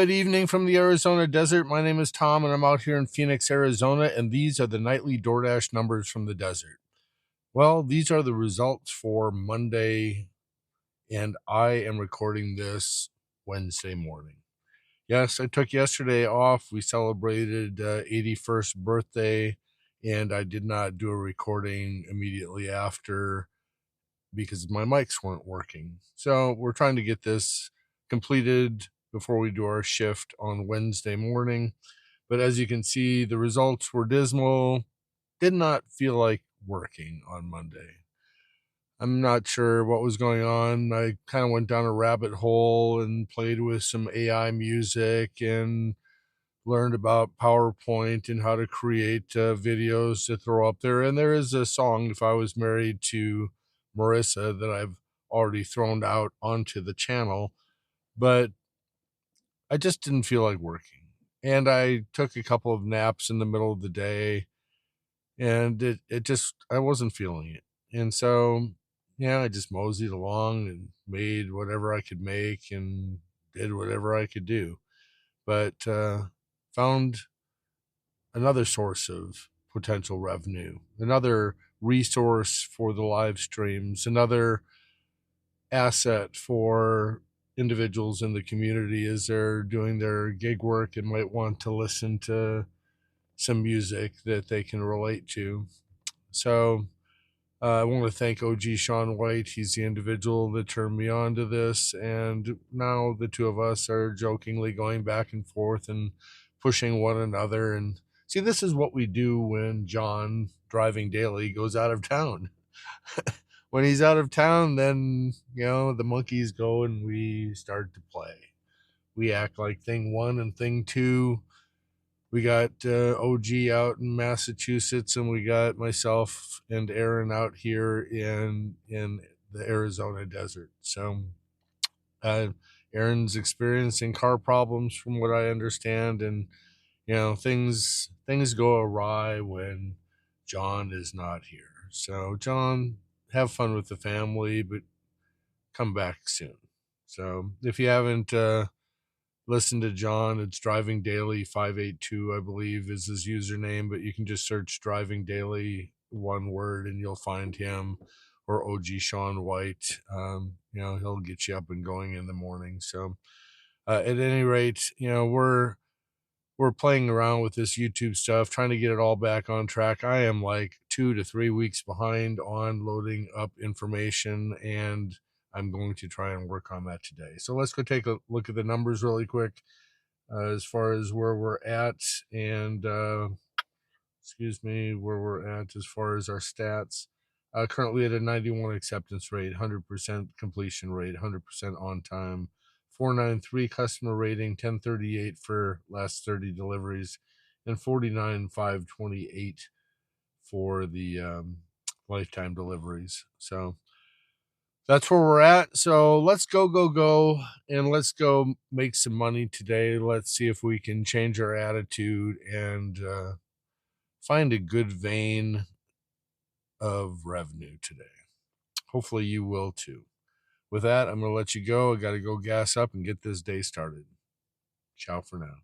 Good evening from the Arizona desert. My name is Tom, and I'm out here in Phoenix, Arizona, and these are the nightly DoorDash numbers from the desert. Well, these are the results for Monday, and I am recording this Wednesday morning. Yes, I took yesterday off. We celebrated 81st birthday, and I did not do a recording immediately after because my mics weren't working. So we're trying to get this completed before we do our shift on Wednesday morning. But as you can see, the results were dismal. Did not feel like working on Monday. I'm not sure what was going on. I kind of went down a rabbit hole and played with some AI music and learned about PowerPoint and how to create videos to throw up there. And there is a song, If I Was Married to Marissa, that I've already thrown out onto the channel, but I just didn't feel like working. And I took a couple of naps in the middle of the day, and I wasn't feeling it. And so, yeah, I just moseyed along and made whatever I could make and did whatever I could do. But found another source of potential revenue, another resource for the live streams, another asset for individuals in the community as they're doing their gig work and might want to listen to some music that they can relate to. So I want to thank OG Sean White. He's the individual that turned me on to this. And now the two of us are jokingly going back and forth and pushing one another. And see, this is what we do when John, driving daily, goes out of town. When he's out of town, then, the monkeys go and we start to play. We act like thing one and thing two. We got OG out in Massachusetts, and we got myself and Aaron out here in the Arizona desert. So Aaron's experiencing car problems from what I understand, and things go awry when John is not here. So John, have fun with the family, but come back soon. So if you haven't listened to John, it's Driving Daily 582, I believe, is his username, but you can just search Driving Daily, one word, and you'll find him, or OG Sean White. He'll get you up and going in the morning. So at any rate, we're playing around with this YouTube stuff, trying to get it all back on track. I am like 2 to 3 weeks behind on loading up information, and I'm going to try and work on that today. So let's go take a look at the numbers really quick as far as where we're at, and where we're at as far as our stats. Currently at a 91 acceptance rate, 100% completion rate, 100% on time, 493 customer rating, 1038 for last 30 deliveries, and 49,528 for the lifetime deliveries. So that's where we're at. So let's go, and let's go make some money today. Let's see if we can change our attitude and find a good vein of revenue today. Hopefully you will too. With that, I'm going to let you go. I got to go gas up and get this day started. Ciao for now.